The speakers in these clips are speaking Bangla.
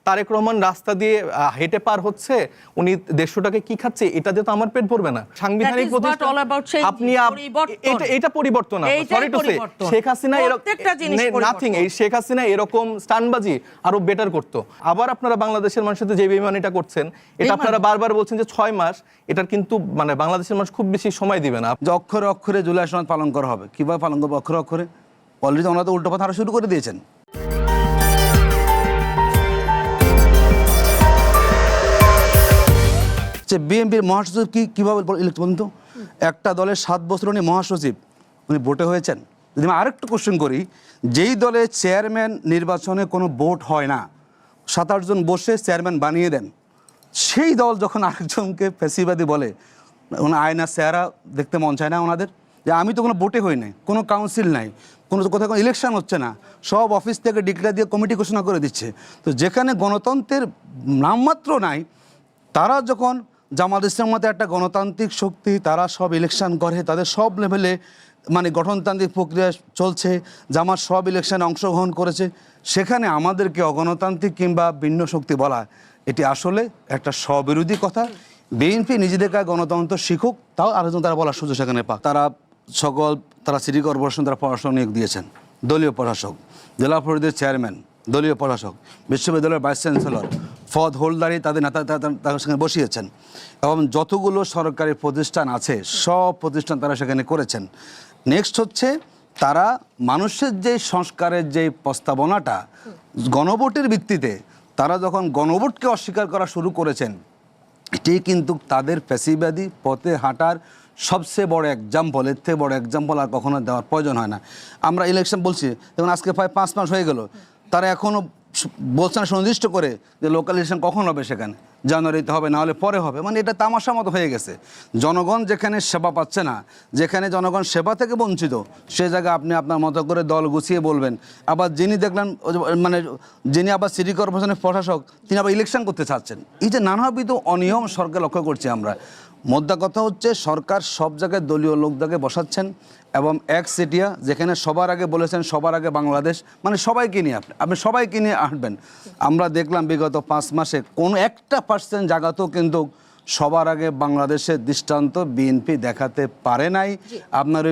তারেক রহমান রাস্তা দিয়ে হেঁটে পার হচ্ছে, উনি 150 টাকায় কি খাচ্ছে, এটা দিয়ে তো আমার পেট ভরবে না। সাংবিধানিক প্রতিষ্ঠান আপনি এটা পরিবর্তন না, sorry to say, Sheikh Hasina nothing, এই শেখ হাসিনা এরকম স্টানবাজি আরো বেটার করতো। আবার আপনারা বাংলাদেশের মানুষের সাথে যে বেইমানিটা করছেন, এটা আপনারা বারবার বলছেন যে 6 মাস, এটার কিন্তু মানে বাংলাদেশের মানুষ খুব বেশি সময় দিবে না। অক্ষরে অক্ষরে জুলাই সনদ পালন করা হবে, কিভাবে পালন করবে অক্ষরে অক্ষরে? অলরেডি ওনারা তো উল্টো কথা আরো শুরু করে দিয়েছেন। যে বিএনপির মহাসচিব কিভাবে ইলেক্ট বলুন তো? একটা দলের 7 বছর উনি মহাসচিব, উনি ভোটে হয়েছেন। যদি আমি আরেকটু কোশ্চেন করি, যেই দলের চেয়ারম্যান নির্বাচনে কোনো ভোট হয় না, 7-8 জন বসে চেয়ারম্যান বানিয়ে দেন, সেই দল যখন আরেকজনকে ফ্যাসিবাদী বলে, ওনার আয়না চেহারা দেখতে মন চায় না ওনাদের? যে আমি তো কোনো ভোটে হই নাই, কোনো কাউন্সিল নাই, কোনো কোথাও কোনো ইলেকশন হচ্ছে না, সব অফিস থেকে ডিক্লেয়ার দিয়ে কমিটি ঘোষণা করে দিচ্ছে। তো যেখানে গণতন্ত্রের নামমাত্র নাই, তারা যখন জামাত ইসলামের মতো একটা গণতান্ত্রিক শক্তি, তারা সব ইলেকশন করে, তাদের সব লেভেলে মানে গঠনতান্ত্রিক প্রক্রিয়া চলছে, জামাত সব ইলেকশনে অংশগ্রহণ করেছে, সেখানে আমাদেরকে অগণতান্ত্রিক কিংবা ভিন্ন শক্তি বলা, এটি আসলে একটা স্ববিরোধী কথা। বিএনপি নিজেদের কাছে গণতন্ত্র শিখুক, তাও আরেকজন তারা বলার সুযোগ সেখানে পাক। তারা সিটি কর্পোরেশন তারা প্রশাসন নিয়োগ দিয়েছেন, দলীয় প্রশাসক, জেলা পরিষদের চেয়ারম্যান দলীয় প্রশাসক, বিশ্ববিদ্যালয়ের ভাইস চ্যান্সেলর, পদ হোল্ডারই তাদের নেতা তাদের সঙ্গে বসিয়েছেন, এবং যতগুলো সরকারি প্রতিষ্ঠান আছে সব প্রতিষ্ঠান তারা সেখানে করেছেন। নেক্সট হচ্ছে তারা মানুষের যে সংস্কারের যে প্রস্তাবনাটা গণভোটের ভিত্তিতে, তারা যখন গণভোটকে অস্বীকার করা শুরু করেছেন, এটি কিন্তু তাদের ফ্যাসিবাদী পথে হাঁটার সবচেয়ে বড় এক্সাম্পল। এর থেকে বড় এক্সাম্পল আর কখনো দেওয়ার প্রয়োজন হয় না। আমরা ইলেকশন বলছি, যেমন আজকে প্রায় 5 মাস হয়ে গেল, তারা এখনও বলছে না সুনির্দিষ্ট করে যে লোকাল ইলেকশন কখন হবে, সেখানে জানুয়ারিতে হবে, না হলে পরে হবে। মানে এটা তামাশা মতো হয়ে গেছে। জনগণ যেখানে সেবা পাচ্ছে না, যেখানে জনগণ সেবা থেকে বঞ্চিত, সে জায়গায় আপনি আপনার মতো করে দল গুছিয়ে বলবেন। আবার যিনি দেখলেন মানে যিনি আবার সিটি কর্পোরেশনের প্রশাসক, তিনি আবার ইলেকশন করতে চাচ্ছেন। এই যে নানাবিধ অনিয়ম সরকার লক্ষ্য করছি আমরা। মোদ্দা কথা হচ্ছে সরকার সব জায়গায় দলীয় লোকদেরকে বসাচ্ছেন, এবং একচেটিয়া, যেখানে সবার আগে বলেছেন সবার আগে বাংলাদেশ, মানে সবাইকে নিয়ে আপনি সবাইকে নিয়ে আসবেন। আমরা দেখলাম বিগত 5 মাসে কোনো 1% জায়গাতেও কিন্তু সবার আগে বাংলাদেশের দৃষ্টান্ত বিএনপি দেখাতে পারে নাই। আপনার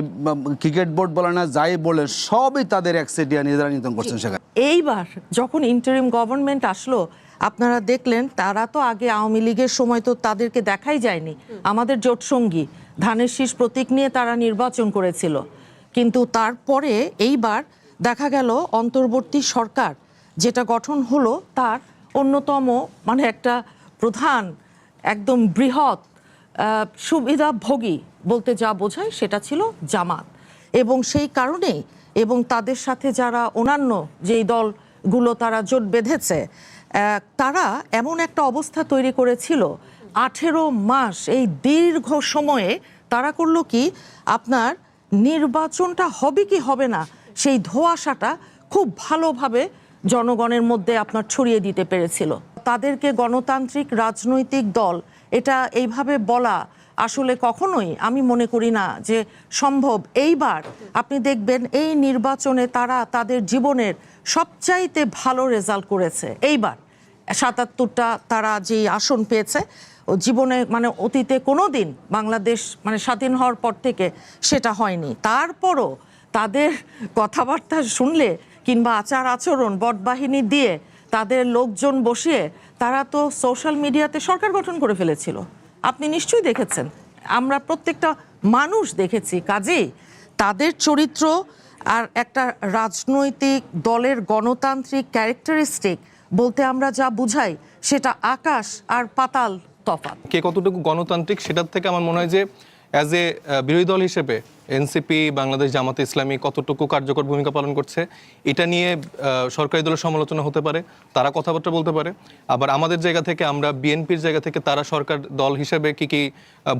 ক্রিকেট বোর্ড বলে না, যাই বলে সবই তাদের একচেটিয়া নিজেরা নিয়ন্ত্রণ করছেন সেখানে। এইবার যখন ইন্টারিম গভর্নমেন্ট আসলো, আপনারা দেখলেন তারা তো আগে আওয়ামী লীগের সময় তো তাদেরকে দেখাই যায়নি। আমাদের জোটসঙ্গী ধানের শীষ প্রতীক নিয়ে তারা নির্বাচন করেছিল, কিন্তু তারপরে এইবার দেখা গেল অন্তর্বর্তী সরকার যেটা গঠন হলো, তার অন্যতম মানে একটা প্রধান একদম বৃহৎ সুবিধাভোগী বলতে যা বোঝায় সেটা ছিল জামাত। এবং সেই কারণেই এবং তাদের সাথে যারা অন্যান্য যেই দলগুলো তারা জোট বেঁধেছে, তারা এমন একটা অবস্থা তৈরি করেছিল 18 মাস, এই দীর্ঘ সময়ে তারা করলো কি, আপনার নির্বাচনটা হবে কি হবে না সেই ধোঁয়াশাটা খুব ভালোভাবে জনগণের মধ্যে আপনার ছড়িয়ে দিতে পেরেছিল। তাদেরকে গণতান্ত্রিক রাজনৈতিক দল এটা এইভাবে বলা আসলে কখনোই আমি মনে করি না যে সম্ভব। এইবার আপনি দেখবেন এই নির্বাচনে তারা তাদের জীবনের সবচাইতে ভালো রেজাল্ট করেছে। এইবার 77টা তারা যে আসন পেয়েছে, ও জীবনে মানে অতীতে কোনো দিন বাংলাদেশ মানে স্বাধীন হওয়ার পর থেকে সেটা হয়নি। তারপরও তাদের কথাবার্তা শুনলে কিংবা আচার আচরণ বটবাহিনী দিয়ে তাদের লোকজন বসিয়ে তারা তো সোশ্যাল মিডিয়াতে সরকার গঠন করে ফেলেছিল। আপনি নিশ্চয়ই দেখেছেন, আমরা প্রত্যেকটা মানুষ দেখেছি। কাজেই তাদের চরিত্র আর একটা রাজনৈতিক দলের গণতান্ত্রিক ক্যারেক্টারিস্টিক বলতে আমরা যা বুঝাই সেটা আকাশ আর পাতাল তফাৎ। কে কতটুকু গণতান্ত্রিক সেটার থেকে আমার মনে হয় যে অ্যাজ এ বিরোধী দল হিসেবে এনসিপি, বাংলাদেশ জামাতে ইসলামী কতটুকু কার্যকর ভূমিকা পালন করছে, এটা নিয়ে সরকারি দলের সমালোচনা হতে পারে, তারা কথাবার্তা বলতে পারে। আবার আমাদের জায়গা থেকে, আমরা বিএনপির জায়গা থেকে তারা সরকার দল হিসেবে কি কি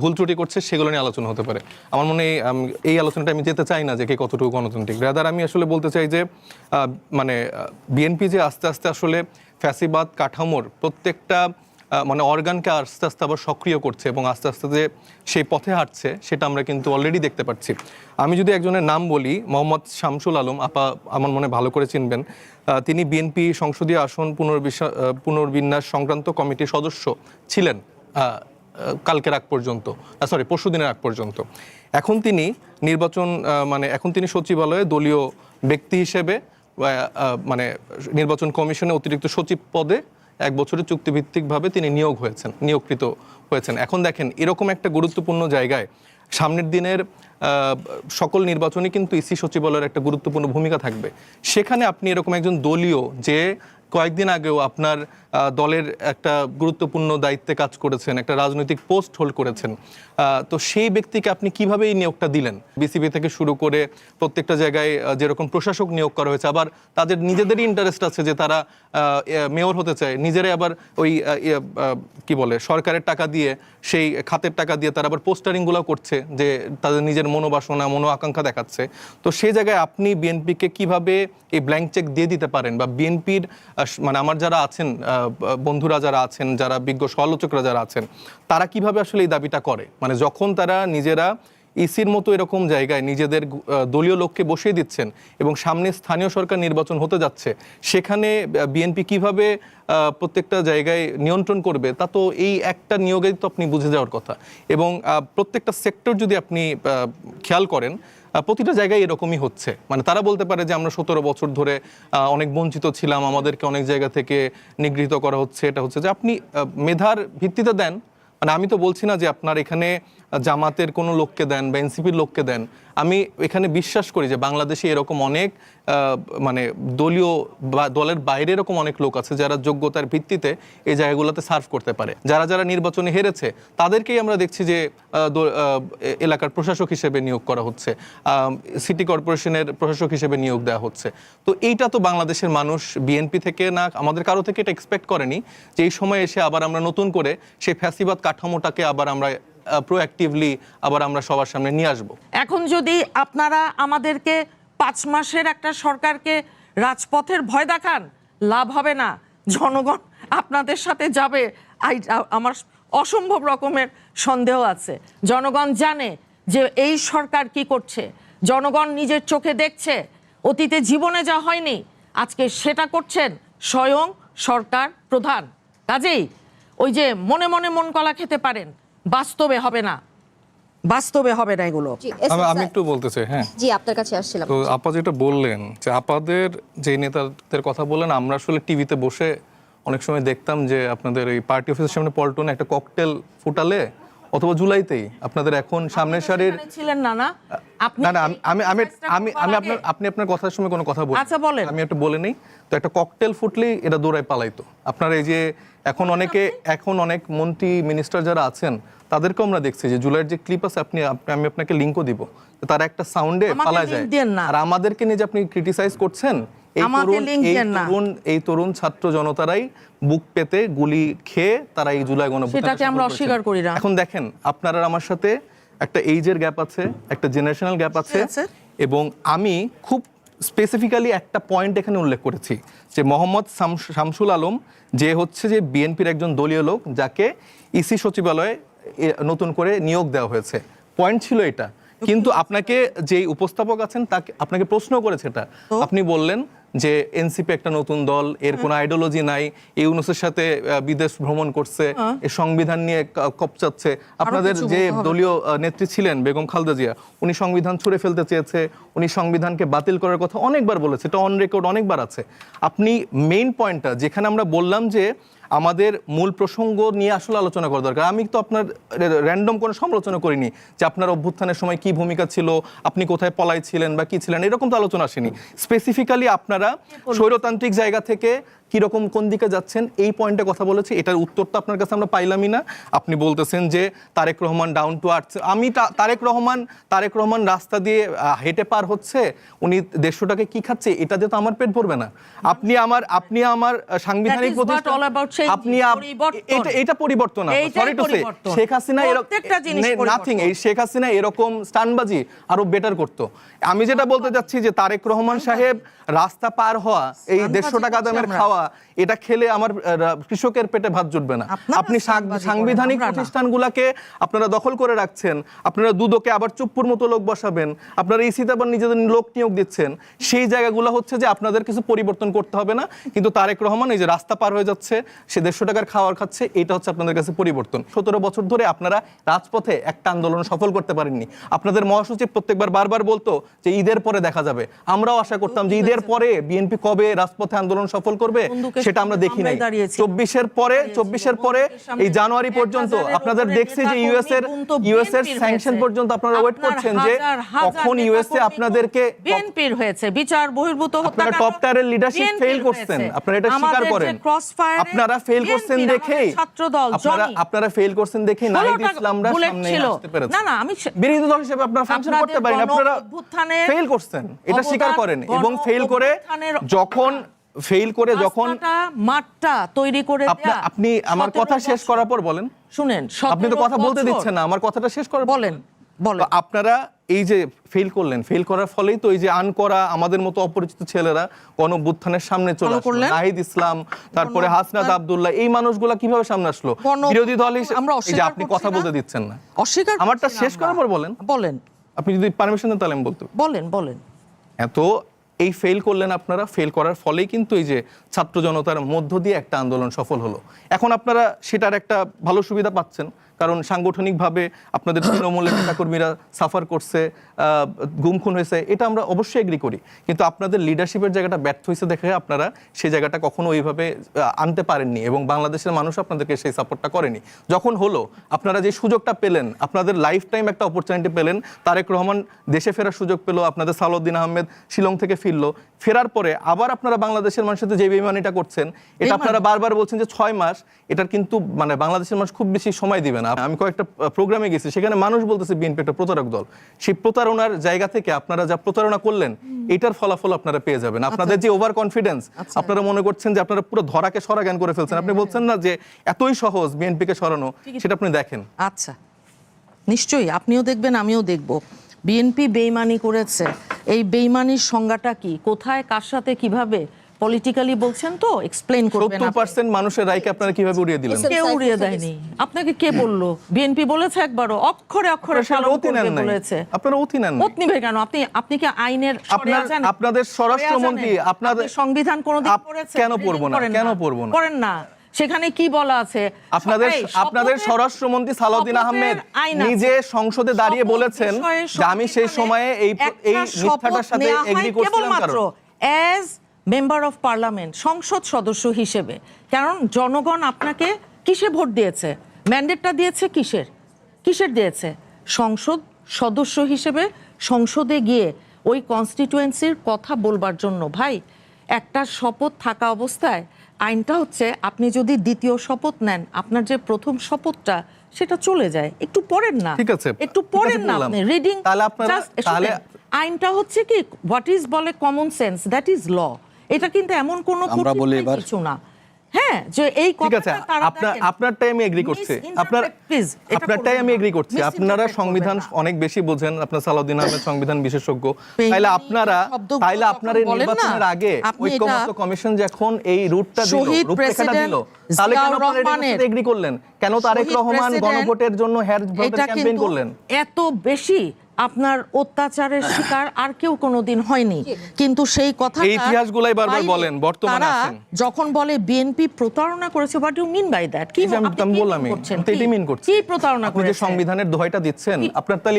ভুল ত্রুটি করছে সেগুলো নিয়ে আলোচনা হতে পারে। আমার মনে হয় এই আলোচনাটা আমি যেতে চাই না যে কে কতটুকু গণতান্ত্রিক। রাদার আমি আসলে বলতে চাই যে মানে বিএনপি যে আস্তে আস্তে আসলে ফ্যাসিবাদ কাঠামোর প্রত্যেকটা মানে অর্গানকে আস্তে আস্তে আবার সক্রিয় করছে এবং আস্তে আস্তে যে সেই পথে হাঁটছে সেটা আমরা কিন্তু অলরেডি দেখতে পাচ্ছি। আমি যদি একজনের নাম বলি, মোহাম্মদ শামসুল আলম, আপা আমার মনে ভালো করে চিনবেন, তিনি বিএনপি সংসদীয় আসন পুনর্বিন্যাস সংক্রান্ত কমিটির সদস্য ছিলেন কালকের আগ পর্যন্ত, পরশুদিনের আগ পর্যন্ত। এখন তিনি এখন তিনি সচিবালয়ে দলীয় ব্যক্তি হিসেবে মানে নির্বাচন কমিশনে অতিরিক্ত সচিব পদে 1 বছরের চুক্তিভিত্তিকভাবে তিনি নিয়োগকৃত হয়েছেন। এখন দেখেন, এরকম একটা গুরুত্বপূর্ণ জায়গায় সামনের দিনের সকল নির্বাচনে কিন্তু ইসি সচিবালয়ের একটা গুরুত্বপূর্ণ ভূমিকা থাকবে। সেখানে আপনি এরকম একজন দলীয়, যে কয়েকদিন আগেও আপনার দলের একটা গুরুত্বপূর্ণ দায়িত্বে কাজ করেছেন, একটা রাজনৈতিক পোস্ট হোল্ড করেছেন, তো সেই ব্যক্তিকে আপনি কিভাবে এই নিয়োগটা দিলেন? বিসিবি থেকে শুরু করে প্রত্যেকটা জায়গায় যেরকম প্রশাসক নিয়োগ করা হয়েছে, আবার তাদের নিজেদেরই ইন্টারেস্ট আছে যে তারা মেয়র হতে চায়, নিজেরাই আবার ওই কি বলে সরকারের টাকা দিয়ে, সেই খাতের টাকা দিয়ে তারা আবার পোস্টারিংগুলো করছে যে তাদের নিজের মনোবাসনা আকাঙ্ক্ষা দেখাচ্ছে। তো সেই জায়গায় আপনি বিএনপিকে কিভাবে এই ব্ল্যাঙ্ক চেক দিয়ে দিতে পারেন? বা বিএনপির মানে আমার যারা আছেন, বন্ধুরা যারা আছেন, যারা বিজ্ঞ সমালোচকরা যারা আছেন, তারা কিভাবে আসলে এই দাবিটা করে? মানে যখন তারা নিজেরা ইসির মতো এরকম জায়গায় নিজেদের দলীয় লোককে বসিয়ে দিচ্ছেন এবং সামনে স্থানীয় সরকার নির্বাচন হতে যাচ্ছে, সেখানে বিএনপি কিভাবে প্রত্যেকটা জায়গায় নিয়ন্ত্রণ করবে, তা তো এই একটা নিয়োগেই তো আপনি বুঝে যাওয়ার কথা। এবং প্রত্যেকটা সেক্টর যদি আপনি খেয়াল করেন, প্রতিটা জায়গায় এরকমই হচ্ছে। মানে তারা বলতে পারে যে আমরা 17 বছর ধরে অনেক বঞ্চিত ছিলাম, আমাদেরকে অনেক জায়গা থেকে নিগৃহীত করা হচ্ছে, এটা হচ্ছে যে আপনি মেধার ভিত্তিতে দেন। মানে আমি তো বলছি না যে আপনার এখানে জামাতের কোনো লোককে দেন বা এনসিপির লোককে দেন। আমি এখানে বিশ্বাস করি যে বাংলাদেশে এরকম অনেক মানে দলীয় বা দলের বাইরে এরকম অনেক লোক আছে যারা যোগ্যতার ভিত্তিতে এই জায়গাগুলোতে সার্ভ করতে পারে। যারা নির্বাচনে হেরেছে তাদেরকেই আমরা দেখছি যে এলাকার প্রশাসক হিসেবে নিয়োগ করা হচ্ছে, সিটি কর্পোরেশনের প্রশাসক হিসেবে নিয়োগ দেওয়া হচ্ছে। তো এইটা তো বাংলাদেশের মানুষ বিএনপি থেকে না আমাদের কারো থেকে এটা এক্সপেক্ট করেনি যে এই সময় এসে আবার আমরা নতুন করে সেই ফ্যাসিবাদ কাঠামোটাকে আবার আমরা প্রোঅ্যাক্টিভলি আবার আমরা সবার সামনে নিয়ে আসব। এখন যদি আপনারা আমাদেরকে 5 মাসের একটা সরকারকে রাজপথের ভয় দেখান, লাভ হবে না। জনগণ আপনাদের সাথে যাবে, আমার অসম্ভব রকমের সন্দেহ আছে। জনগণ জানে যে এই সরকার কি করছে, জনগণ নিজের চোখে দেখছে। অতীতে জীবনে যা হয়নি আজকে সেটা করছেন স্বয়ং সরকার প্রধান। কাজেই ওই যে মনে মনে মন কলা খেতে পারেন, বাস্তবে হবে না, বাস্তবে হবে না এগুলো। আমি একটু বলতে চাই। হ্যাঁ জি, আপনার কাছে আসছিলাম। তো আপা যেটা বললেন যে আপাদের যে নেতাদের কথা বললেন, আমরা আসলে টিভিতে বসে অনেক সময় দেখতাম যে আপনাদের এই পার্টি অফিসের সামনে পল্টনে একটা ককটেল ফুটালে, অথবা জুলাইতেই আপনাদের এখন সামনের সারির ছিলেন না না আপনি না আপনি আপনার কথার সময় কোনো কথা বলছেন। আচ্ছা বলেন। আমি একটু বলে নেই তো, একটা ককটেল ফুটলেই এটা দৌড়ায় পালাইতো। আপনার এই যে এখন অনেক মন্ত্রী মিনিস্টার যারা আছেন তাদেরকেও আমরা দেখছি যে জুলাইয়ের যে ক্লিপ আছে, আমি আপনাকে লিঙ্কও দিব, তারা একটা সাউন্ডে পালা যায়। আর আমাদেরকে নিয়ে যে আপনি ক্রিটিসাইজ করছেন, এই তরুণ ছাত্র জনতারাই বুক পেতে গুলি খেয়ে তারা এই জুলাই গণঅভ্যুত্থান, সেটাকে আমরা অস্বীকার করি না। এখন দেখেন আপনারা আমার সাথে একটা এইজের গ্যাপ আছে, একটা জেনারেশনাল গ্যাপ আছে, এবং আমি খুব স্পেসিফিক্যালি একটা পয়েন্ট এখানে উল্লেখ করেছি যে মোহাম্মদ শামসুল আলম যে হচ্ছে যে বিএনপির একজন দলীয় লোক, যাকে ইসি সচিবালয়ে নতুন করে নিয়োগ দেওয়া হয়েছে। পয়েন্ট ছিল এটা। কিন্তু আপনাকে যেই উপস্থাপক আছেন তাকে আপনাকে প্রশ্ন করেছে এটা, আপনি বললেন যে এনসিপি একটা নতুন দল, এর কোনো আইডিওলজি নাই, ইউনূসের সাথে বিদেশ ভ্রমণ করছে, এই সংবিধান নিয়ে কপচাচ্ছে। আপনাদের যে দলীয় নেত্রী ছিলেন বেগম খালেদা জিয়া, উনি সংবিধান ছুঁড়ে ফেলতে চেয়েছে, উনি সংবিধানকে বাতিল করার কথা অনেকবার বলেছে, এটা অন রেকর্ড অনেকবার আছে। আপনি মেইন পয়েন্টটা যেখানে আমরা বললাম যে আমাদের মূল প্রসঙ্গ নিয়ে আসলে আলোচনা করা দরকার। আমি তো আপনার র্যান্ডম কোনো সমালোচনা করিনি যে আপনার অভ্যুত্থানের সময় কি ভূমিকা ছিল, আপনি কোথায় পলাই ছিলেন বা কি ছিলেন, এরকম তো আলোচনা আসেনি। স্পেসিফিক্যালি আপনারা স্বৈরতান্ত্রিক জায়গা থেকে কিরকম কোন দিকে যাচ্ছেন এই পয়েন্টে কথা বলেছি। এটার উত্তর তো আপনার কাছে আমরা পাইলামই না। আপনি বলতেছেন যে Tarek Rahman down to earth. আমি তারেক রহমান রাস্তা দিয়ে হেঁটে পার হচ্ছে, উনি 150 টাকা কি খাচ্ছে, এটা দিয়ে তো আমার পেট ভরবে না। আপনি আমার সাংবিধানিক প্রতিষ্ঠান, এটা পরিবর্তন না। Sorry to say, Sheikh Hasina nothing, এই শেখ হাসিনা এরকম স্টানবাজি আরো বেটার করতো। আমি যেটা বলতে যাচ্ছি যে তারেক রহমান সাহেব রাস্তা পার হওয়া, এই 150 টাকা দামের খাওয়া, খাওয়া, এটা খেলে আমার কৃষকের পেটে ভাত জুটবে না। আপনারা আপনি সাংবাদিক সাংবিধানিক আমরা না। প্রতিষ্ঠানগুলোকে আপনারা দখল করে রাখছেন, আপনারা দুদকে আবার চুপ্পুর মতো লোক বসাবেন, আপনারা ইসিতে আবার নিজেদের লোক নিয়োগ দিচ্ছেন। সেই জায়গাগুলো হচ্ছে যে আপনাদের কিছু পরিবর্তন করতে হবে না, কিন্তু তারেক রহমান এই যে রাস্তা পার হয়ে যাচ্ছে, সে 150 টাকার খাওয়ার খাচ্ছে, এটা হচ্ছে আপনাদের কাছে পরিবর্তন। 17 বছর ধরে আপনারা রাজপথে একটা আন্দোলন সফল করতে পারেননি। আপনাদের মহাসচিব প্রত্যেকবার বারবার বলতো যে ঈদের পরে দেখা যাবে। আমরাও আশা করতাম যে ঈদের পরে বিএনপি কবে রাজপথে আন্দোলন সফল করবে সেটা আমরা দেখি নাই। 24-এর পরে এই জানুয়ারি পর্যন্ত আপনাদের দেখছি যে ইউএস এর স্যাংশন পর্যন্ত আপনারা ওয়েট করছেন যে কখন ইউএসএ আপনাদেরকে বিএনপির হয়েছে বিচার বহির্ভূত আপনারা টপ টায়ারের লিডারশিপ ফেল করছেন, আপনারা এটা স্বীকার করেন। আপনারা ফেল করছেন দেখেই আপনারা ফেল করছেন দেখেই নাহিদ ইসলামরা সামনে আসতে পেরেছে। না আমি বিরোধী দল হিসেবে আপনারা ফাংশন করতে পারেন, আপনারা ফেল করছেন, এটা স্বীকার করেন। এবং ফেল করে যখন মাঠটা তৈরি করে আপনি আমার কথা শেষ করার পর বলেন, শুনেন, আপনি তো কথা বলতে দিচ্ছেন না, আমার কথাটা শেষ করার বলেন। আপনারা এই যে ফেল করলেন, ফেল করার ফলেই তো এই যে আন করা আমাদের মতো অপরিচিত ছেলেরা গণঅভ্যুত্থানের সামনে চলে আসলো। নাহিদ ইসলাম, তারপরে হাসনাত আব্দুল্লাহ, এই মানুষগুলা কিভাবে সামনে আসলো? বিরোধী দল হিসেবে আপনি কথা বলতে দিচ্ছেন না, আমারটা শেষ করার পর বলেন। আপনি যদি পারমিশন দেন তাহলে আমি বলতে বলেন। এত এই ফেল করলেন আপনারা, ফেল করার ফলেই কিন্তু এই যে ছাত্র জনতার মধ্য দিয়ে একটা আন্দোলন সফল হলো। এখন আপনারা সেটার একটা ভালো সুবিধা পাচ্ছেন, কারণ সাংগঠনিকভাবে আপনাদের তৃণমূলের নেতাকর্মীরা সাফার করছে, গুম খুন হয়েছে, এটা আমরা অবশ্যই এগ্রি করি। কিন্তু আপনাদের লিডারশিপের জায়গাটা ব্যর্থ হয়েছে দেখে আপনারা সেই জায়গাটা কখনো ওইভাবে আনতে পারেননি, এবং বাংলাদেশের মানুষ আপনাদেরকে সেই সাপোর্টটা করেনি। যখন হলো, আপনারা যে সুযোগটা পেলেন, আপনাদের লাইফ টাইম একটা অপরচুনিটি পেলেন, তারেক রহমান দেশে ফেরার সুযোগ পেল, আপনাদের সালাউদ্দিন আহমেদ শিলং থেকে ফিরলো, ফেরার পরে আবার আপনারা বাংলাদেশের মানুষের সাথে যে বেইমানিটা করছেন, এটা আপনারা বারবার বলছেন যে 6 মাস, এটার কিন্তু মানে বাংলাদেশের মানুষ খুব বেশি সময় দিবে না। আমি কয়েকটা প্রোগ্রামে গেছি, সেখানে মানুষ বলতেছে বিএনপি একটা প্রতারক দল। সেই প্রতারণার জায়গা থেকে আপনারা যা প্রতারণা করলেন, এটার ফলাফল আপনারা পেয়ে যাবেন। আপনাদের যে ওভার কনফিডেন্স, আপনারা মনে করছেন যে আপনারা পুরো ধরাকে সরা জ্ঞান করে ফেলছেন। আপনি বলছেন না যে এতই সহজ বিএনপিকে সরানো, সেটা আপনি দেখেন। আচ্ছা, নিশ্চয়ই আপনিও দেখবেন, আমিও দেখব। বিএনপি বেইমানি করেছে, এই বেইমানির সংজ্ঞাটা কি, কোথায়, কার সাথে, কিভাবে, পলিটিক্যালি বলছেন তো এক্সপ্লেইন করবেন। 70% মানুষের রায়কে আপনারা কিভাবে উড়িয়ে দিলেন? কেউ উড়িয়ে দেয়নি। আপনাকে কে বললো? বিএনপি বলেছে একবারও, অক্ষরে অক্ষরে বলেছে। আপনারা অতি নেন। অতি নেবে কেন? আপনি কি আইনের আপনাদের স্বরাষ্ট্রমন্ত্রী, আপনাদের সংবিধান কোনদিন পড়েছেন? কেন পড়বো না? পড়েন না। সেখানে কি বলা আছে? আপনাদের স্বরাষ্ট্রমন্ত্রী সালাউদ্দিন আহমেদ নিজে সংসদে দাঁড়িয়ে বলেছেন যে আমি সেই সময়ে এই মিথ্যাটার সাথে এগ্রি করছিলাম, কারণ অ্যাজ মেম্বার অফ পার্লামেন্ট, সংসদ সদস্য হিসেবে। কারণ জনগণ আপনাকে কিসে ভোট দিয়েছে? ম্যান্ডেটটা দিয়েছে কিসের দিয়েছে? সংসদ সদস্য হিসেবে সংসদে গিয়ে ওই কনস্টিটুয়েন্সির কথা বলবার জন্য। ভাই, একটা শপথ থাকা অবস্থায় আইনটা হচ্ছে, আপনি যদি দ্বিতীয় শপথ নেন, আপনার যে প্রথম শপথটা সেটা চলে যায়। একটু পড়েন না, ঠিক আছে, একটু পড়েন না আপনি, রিডিং। তাহলে আইনটা হচ্ছে কি, হোয়াট ইজ বলে common sense, that is law. এটা কিন্তু এমন কোনো কিছু না। হ্যাঁ, যে এই কথাটা আপনারটাই আমি এগ্রি করছি, আপনারটাই আমি এগ্রি করছি। আপনারা সংবিধান অনেক বেশি বোঝেন, আপনার সালাউদ্দিন আহমেদ সংবিধান বিশেষজ্ঞ। তাইলে আপনারা এই নির্বাচনের আগে ঐক্যমত্য কমিশন যখন এই রূপরেখাটা দিল, তাহলে কেন আপনারা এগ্রি করলেন? কেন তারেক রহমান গণভোটের জন্য ক্যাম্পেইন করলেন? এত বেশি আপনার অত্যাচারের শিকার আর কেউ কোনোদিন হয়নি, কিন্তু সেই কথা এই ইতিহাসগুলাই বারবার বলেন। বর্তমানে আছেন যখন বলে বিএনপি প্রতারণা করেছে, what you mean by that? কি আমি বললাম, এটাই মিন করছি। কি প্রতারণা করেছে? আপনি যে সংবিধানের দোহাইটা দিচ্ছেন, আপনার তাহলে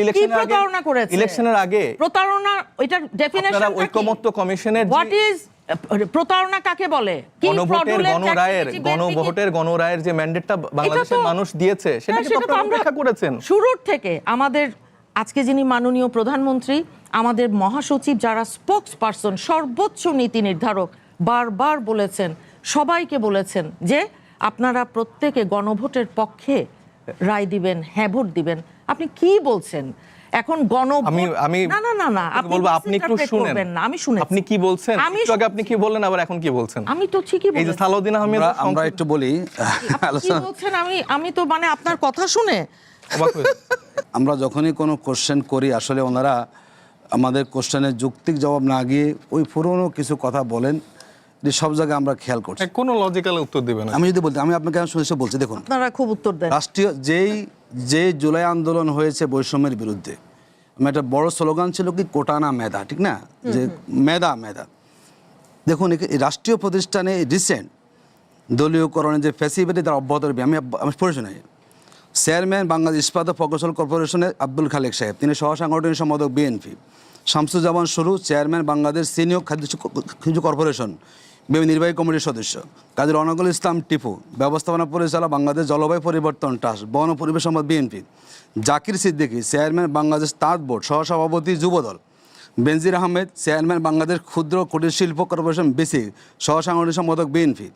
ইলেকশনের আগে প্রতারণা, এটা ডেফিনিশন। আপনারা ঐক্যমত্য কমিশনের হোয়াট ইজ প্রতারণা কাকে বলে? গণভোটের গণরায়ের যে ম্যান্ডেটটা বাংলাদেশের মানুষ দিয়েছে, সেটা কিন্তু আপনারা অপেক্ষা করেছেন শুরুর থেকে। আমাদের আজকে যিনি মাননীয় প্রধানমন্ত্রী, আমাদের মহাসচিব, যারা স্পোকস পারসন, সর্বোচ্চ নীতি নির্ধারক, বারবার বলেছেন, সবাইকে বলেছেন যে আপনারা প্রত্যেকে গণভোটের পক্ষে রায় দিবেন, হ্যাঁ ভোট দিবেন। আপনি কি বলছেন এখন? আপনি একটু শুনেন, আপনি কি বলছেন? আপনি কি বললেন, আবার এখন কি বলছেন? আমি তো ঠিকই বলছি। এই যে সালাউদ্দিন আহমেদ, আমরা একটু বলি, আমি তো মানে আপনার কথা শুনে আমরা যখনই কোনো কোশ্চেন করি, আসলে ওনারা আমাদের কোশ্চেনের যৌক্তিক জবাব না গিয়ে ওই পুরনো কিছু কথা বলেন, এটি সব জায়গায় আমরা খেয়াল করছি। কোনো লজিক্যাল উত্তর দিবে না। আমি যদি বলতে, আমি আপনাকে সুনিশ্চিত বলছি, দেখুন আপনারা খুব উত্তর দেন। রাষ্ট্রীয় যে জুলাই আন্দোলন হয়েছে বৈষম্যের বিরুদ্ধে, একটা বড় স্লোগান ছিল কি কোটা না মেধা, ঠিক না, যে মেধা মেধা। দেখুন এই রাষ্ট্রীয় প্রতিষ্ঠানে রিসেন্ট দলীয়করণের যে ফ্যাসিলিটি তার অব্যাহত রয়েছে। আমি পড়ে শোনাই। চেয়ারম্যান বাংলাদেশ ইস্পাত ও প্রকৌশল কর্পোরেশনের আব্দুল খালেক সাহেব, তিনি সহ সাংগঠনিক সম্পাদক বিএনপি। শামসুজ্জামান শুরু, চেয়ারম্যান বাংলাদেশ সিনিয়র খাদ্য কর্পোরেশন বিএনপি নির্বাহী কমিটির সদস্য। কাজী রনকুল ইসলাম টিপু, ব্যবস্থাপনা পরিচালক বাংলাদেশ জলবায়ু পরিবর্তন ট্রাস্ট বন ও পরিবেশ সম্পদ বিএনপি। জাকির সিদ্দিকী, চেয়ারম্যান বাংলাদেশ তাঁত বোর্ড সহসভাপতি যুবদল। বেনজির আহমেদ, চেয়ারম্যান বাংলাদেশ ক্ষুদ্র কুটির শিল্প কর্পোরেশন বিসি সহ সাংগঠনিক সম্পাদক BNP.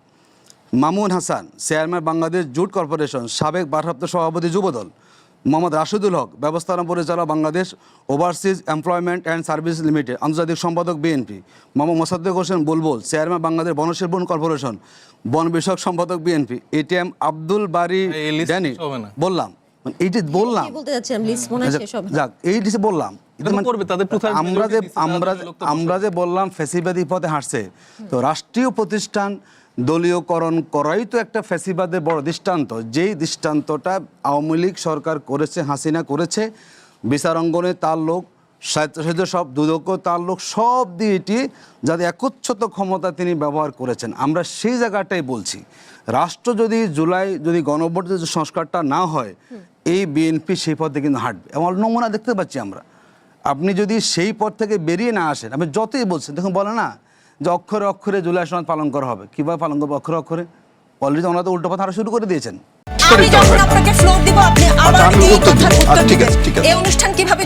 Mamun Hasan, chairman Bangladesh jute corporation সাবেক ভারপ্রাপ্ত সভাপতি যুবদল। মোহাম্মদ রাশিদুল হক, ব্যবস্থাপনা পরিচালক Bangladesh overseas employment and service limited আন্তর্জাতিক সম্পাদক বিএনপি। মোহাম্মদ মোসাদ্দেক হোসেন বুলবুল, চেয়ারম্যান বাংলাদেশ বনশিল্প কর্পোরেশন বন বিষয়ক সম্পাদক বিএনপি। এটিএম আব্দুল বারি ড্যানি, বললাম এই যে বললাম, যাক এই যে বললাম, আমরা যে বললাম ফ্যাসিবাদী পথে হাঁটছে, তো রাষ্ট্রীয় প্রতিষ্ঠান দলীয়করণ করাই তো একটা ফ্যাসিবাদের বড় দৃষ্টান্ত। যেই দৃষ্টান্তটা আওয়ামী লীগ সরকার করেছে, হাসিনা করেছে, বিচার অঙ্গনে তার লোক, স্বায়ত্তশাসিত সব দুদক তার লোক, সব দিয়ে এটি যাতে একচ্ছত্র ক্ষমতা তিনি ব্যবহার করেছেন। আমরা সেই জায়গাটাই বলছি, রাষ্ট্র যদি যদি গণভোটের যে সংস্কারটা না হয়, এই বিএনপি সেই পথে কিন্তু হাঁটবে। এমন নমুনা দেখতে পাচ্ছি আমরা। আপনি যদি সেই পথ থেকে বেরিয়ে না আসেন, আপনি যতই বলছেন, দেখুন বলে না যে অক্ষরে অক্ষরে জুলাই সনদ পালন করা হবে, কিভাবে পালন করবে অক্ষরে অক্ষরে? অলরেডি ওনারা তো উল্টো কথা আরো শুরু করে দিয়েছেন। আমি যখন আপনাকে ফ্লোর দিব, আপনি আমার এই কথার উত্তর দিবেন। এই অনুষ্ঠান কিভাবে